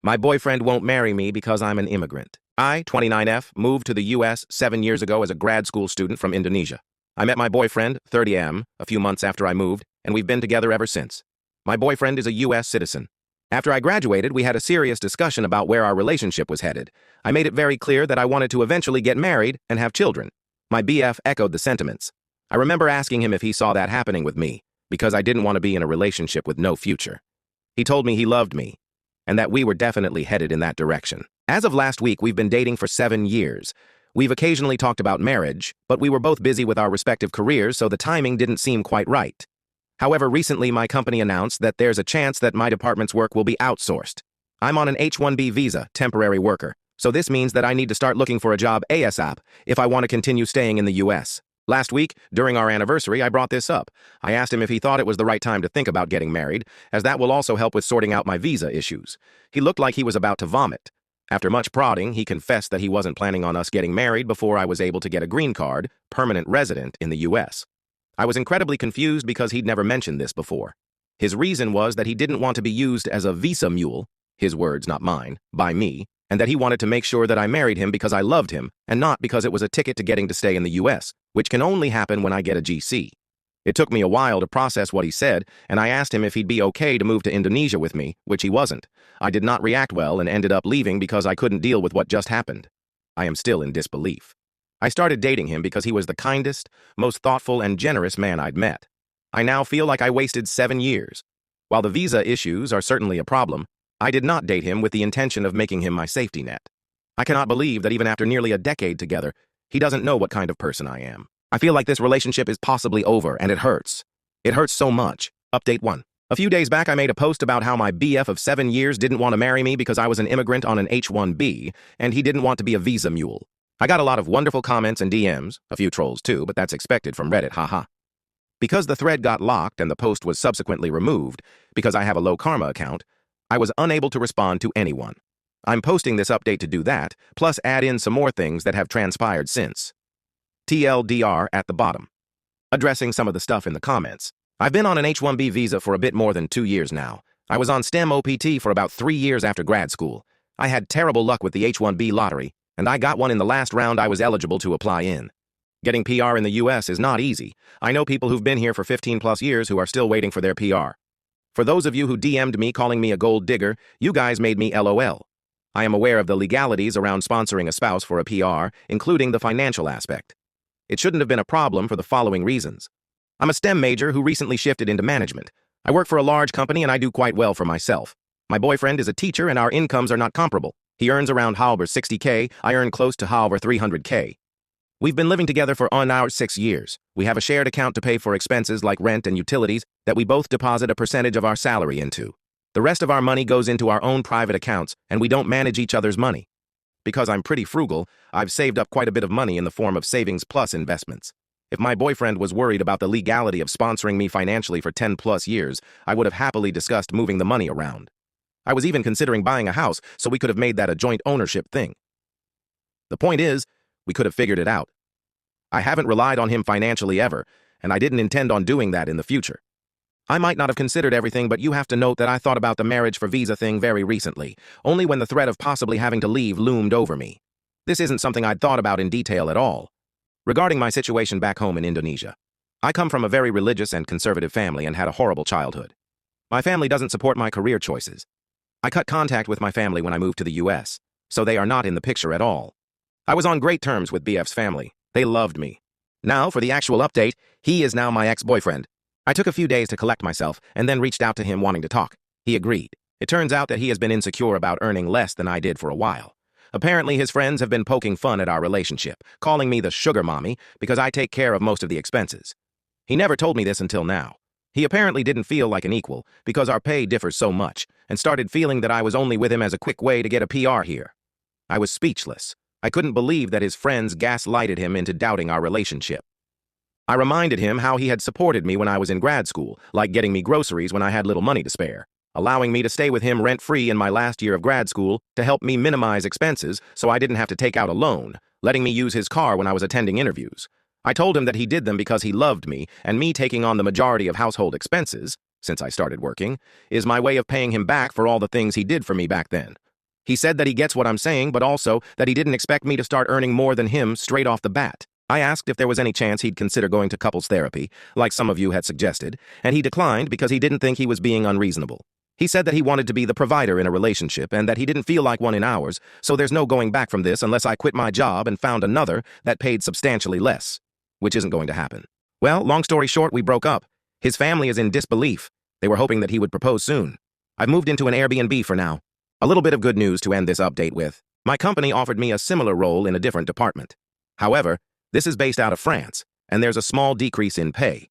My boyfriend won't marry me because I'm an immigrant. I, 29F, moved to the U.S. 7 years ago as a grad school student from Indonesia. I met my boyfriend, 30M, a few months after I moved, and we've been together ever since. My boyfriend is a U.S. citizen. After I graduated, we had a serious discussion about where our relationship was headed. I made it very clear that I wanted to eventually get married and have children. My BF echoed the sentiments. I remember asking him if he saw that happening with me, because I didn't want to be in a relationship with no future. He told me he loved me, and that we were definitely headed in that direction. As of last week, we've been dating for 7 years. We've occasionally talked about marriage, but we were both busy with our respective careers, so the timing didn't seem quite right. However, recently my company announced that there's a chance that my department's work will be outsourced. I'm on an H-1B visa, temporary worker, so this means that I need to start looking for a job ASAP if I want to continue staying in the U.S. Last week, during our anniversary, I brought this up. I asked him if he thought it was the right time to think about getting married, as that will also help with sorting out my visa issues. He looked like he was about to vomit. After much prodding, he confessed that he wasn't planning on us getting married before I was able to get a green card, permanent resident in the U.S. I was incredibly confused because he'd never mentioned this before. His reason was that he didn't want to be used as a visa mule, his words, not mine, by me, and that he wanted to make sure that I married him because I loved him and not because it was a ticket to getting to stay in the U.S., which can only happen when I get a GC. It took me a while to process what he said, and I asked him if he'd be okay to move to Indonesia with me, which he wasn't. I did not react well and ended up leaving because I couldn't deal with what just happened. I am still in disbelief. I started dating him because he was the kindest, most thoughtful, and generous man I'd met. I now feel like I wasted 7 years. While the visa issues are certainly a problem, I did not date him with the intention of making him my safety net. I cannot believe that even after nearly a decade together, he doesn't know what kind of person I am. I feel like this relationship is possibly over, and it hurts. It hurts so much. Update 1. A few days back, I made a post about how my BF of 7 years didn't want to marry me because I was an immigrant on an H-1B, and he didn't want to be a visa mule. I got a lot of wonderful comments and DMs, a few trolls too, but that's expected from Reddit, haha. Because the thread got locked and the post was subsequently removed, because I have a low karma account, I was unable to respond to anyone. I'm posting this update to do that, plus add in some more things that have transpired since. TLDR at the bottom. Addressing some of the stuff in the comments. I've been on an H-1B visa for a bit more than 2 years now. I was on STEM OPT for about 3 years after grad school. I had terrible luck with the H-1B lottery, and I got one in the last round I was eligible to apply in. Getting PR in the U.S. is not easy. I know people who've been here for 15+ years who are still waiting for their PR. For those of you who DM'd me calling me a gold digger, you guys made me LOL. I am aware of the legalities around sponsoring a spouse for a PR, including the financial aspect. It shouldn't have been a problem for the following reasons. I'm a STEM major who recently shifted into management. I work for a large company and I do quite well for myself. My boyfriend is a teacher and our incomes are not comparable. He earns around however 60K, I earn close to however 300K. We've been living together for on our 6 years. We have a shared account to pay for expenses like rent and utilities that we both deposit a percentage of our salary into. The rest of our money goes into our own private accounts and we don't manage each other's money. Because I'm pretty frugal, I've saved up quite a bit of money in the form of savings plus investments. If my boyfriend was worried about the legality of sponsoring me financially for 10+ years, I would have happily discussed moving the money around. I was even considering buying a house so we could have made that a joint ownership thing. The point is, we could have figured it out. I haven't relied on him financially ever, and I didn't intend on doing that in the future. I might not have considered everything, but you have to note that I thought about the marriage for visa thing very recently, only when the threat of possibly having to leave loomed over me. This isn't something I'd thought about in detail at all. Regarding my situation back home in Indonesia, I come from a very religious and conservative family and had a horrible childhood. My family doesn't support my career choices. I cut contact with my family when I moved to the U.S., so they are not in the picture at all. I was on great terms with BF's family. They loved me. Now, for the actual update, he is now my ex-boyfriend. I took a few days to collect myself and then reached out to him wanting to talk. He agreed. It turns out that he has been insecure about earning less than I did for a while. Apparently, his friends have been poking fun at our relationship, calling me the sugar mommy because I take care of most of the expenses. He never told me this until now. He apparently didn't feel like an equal because our pay differs so much and started feeling that I was only with him as a quick way to get a PR here. I was speechless. I couldn't believe that his friends gaslighted him into doubting our relationship. I reminded him how he had supported me when I was in grad school, like getting me groceries when I had little money to spare, allowing me to stay with him rent-free in my last year of grad school to help me minimize expenses so I didn't have to take out a loan, letting me use his car when I was attending interviews. I told him that he did them because he loved me, and me taking on the majority of household expenses, since I started working, is my way of paying him back for all the things he did for me back then, He said that he gets what I'm saying, but also that he didn't expect me to start earning more than him straight off the bat. I asked if there was any chance he'd consider going to couples therapy, like some of you had suggested, and he declined because he didn't think he was being unreasonable. He said that he wanted to be the provider in a relationship and that he didn't feel like one in ours, so there's no going back from this unless I quit my job and found another that paid substantially less, which isn't going to happen. Well, long story short, we broke up. His family is in disbelief. They were hoping that he would propose soon. I've moved into an Airbnb for now. A little bit of good news to end this update with. My company offered me a similar role in a different department. However, this is based out of France, and there's a small decrease in pay.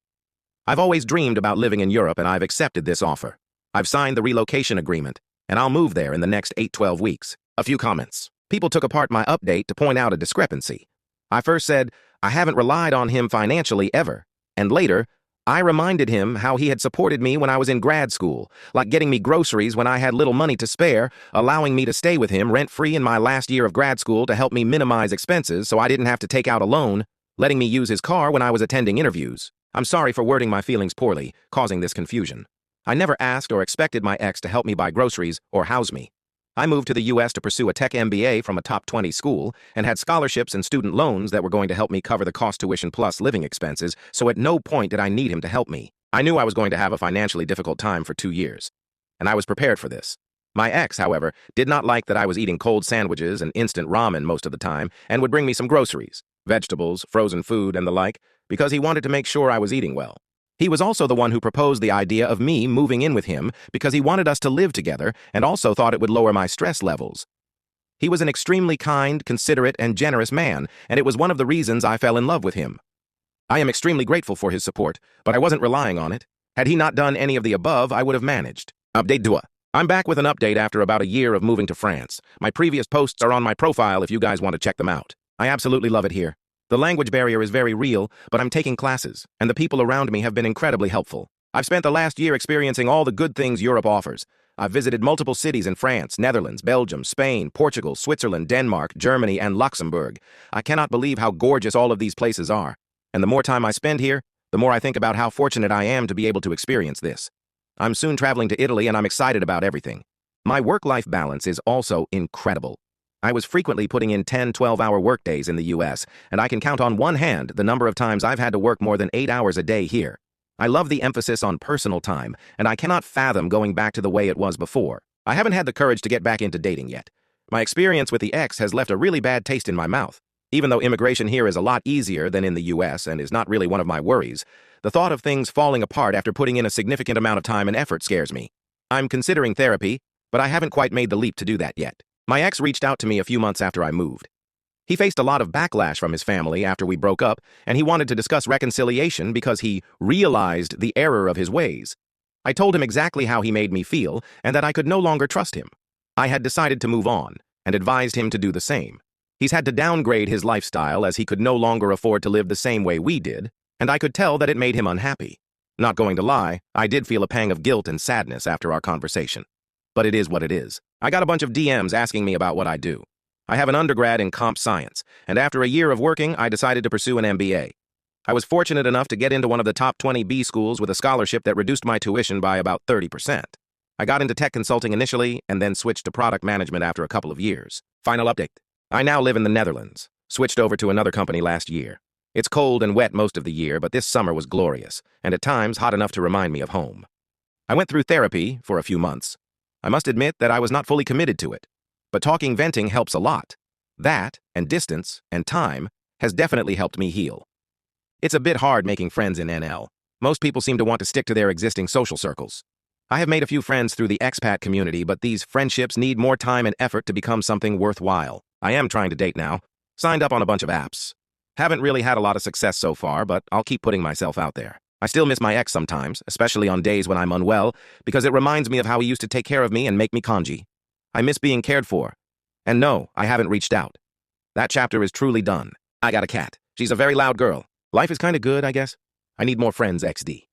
I've always dreamed about living in Europe, and I've accepted this offer. I've signed the relocation agreement, and I'll move there in the next 8-12 weeks. A few comments. People took apart my update to point out a discrepancy. I first said, I haven't relied on him financially ever, and later, I reminded him how he had supported me when I was in grad school, like getting me groceries when I had little money to spare, allowing me to stay with him rent-free in my last year of grad school to help me minimize expenses so I didn't have to take out a loan, letting me use his car when I was attending interviews. I'm sorry for wording my feelings poorly, causing this confusion. I never asked or expected my ex to help me buy groceries or house me. I moved to the U.S. to pursue a tech MBA from a top 20 school and had scholarships and student loans that were going to help me cover the cost tuition plus living expenses, so at no point did I need him to help me. I knew I was going to have a financially difficult time for 2 years, and I was prepared for this. My ex, however, did not like that I was eating cold sandwiches and instant ramen most of the time and would bring me some groceries, vegetables, frozen food, and the like, because he wanted to make sure I was eating well. He was also the one who proposed the idea of me moving in with him because he wanted us to live together and also thought it would lower my stress levels. He was an extremely kind, considerate, and generous man, and it was one of the reasons I fell in love with him. I am extremely grateful for his support, but I wasn't relying on it. Had he not done any of the above, I would have managed. Update 2. I'm back with an update after about a year of moving to France. My previous posts are on my profile if you guys want to check them out. I absolutely love it here. The language barrier is very real, but I'm taking classes, and the people around me have been incredibly helpful. I've spent the last year experiencing all the good things Europe offers. I've visited multiple cities in France, Netherlands, Belgium, Spain, Portugal, Switzerland, Denmark, Germany, and Luxembourg. I cannot believe how gorgeous all of these places are. And the more time I spend here, the more I think about how fortunate I am to be able to experience this. I'm soon traveling to Italy, and I'm excited about everything. My work-life balance is also incredible. I was frequently putting in 10-12-hour workdays in the U.S., and I can count on one hand the number of times I've had to work more than 8 hours a day here. I love the emphasis on personal time, and I cannot fathom going back to the way it was before. I haven't had the courage to get back into dating yet. My experience with the ex has left a really bad taste in my mouth. Even though immigration here is a lot easier than in the U.S. and is not really one of my worries, the thought of things falling apart after putting in a significant amount of time and effort scares me. I'm considering therapy, but I haven't quite made the leap to do that yet. My ex reached out to me a few months after I moved. He faced a lot of backlash from his family after we broke up, and he wanted to discuss reconciliation because he realized the error of his ways. I told him exactly how he made me feel and that I could no longer trust him. I had decided to move on and advised him to do the same. He's had to downgrade his lifestyle as he could no longer afford to live the same way we did, and I could tell that it made him unhappy. Not going to lie, I did feel a pang of guilt and sadness after our conversation. But it is what it is. I got a bunch of DMs asking me about what I do. I have an undergrad in comp science, and after a year of working, I decided to pursue an MBA. I was fortunate enough to get into one of the top 20 B schools with a scholarship that reduced my tuition by about 30%. I got into tech consulting initially and then switched to product management after a couple of years. Final update. I now live in the Netherlands. Switched over to another company last year. It's cold and wet most of the year, but this summer was glorious, and at times hot enough to remind me of home. I went through therapy for a few months. I must admit that I was not fully committed to it, but talking venting helps a lot. That, and distance, and time, has definitely helped me heal. It's a bit hard making friends in NL. Most people seem to want to stick to their existing social circles. I have made a few friends through the expat community, but these friendships need more time and effort to become something worthwhile. I am trying to date now. Signed up on a bunch of apps. Haven't really had a lot of success so far, but I'll keep putting myself out there. I still miss my ex sometimes, especially on days when I'm unwell, because it reminds me of how he used to take care of me and make me congee. I miss being cared for. And no, I haven't reached out. That chapter is truly done. I got a cat. She's a very loud girl. Life is kinda good, I guess. I need more friends, XD.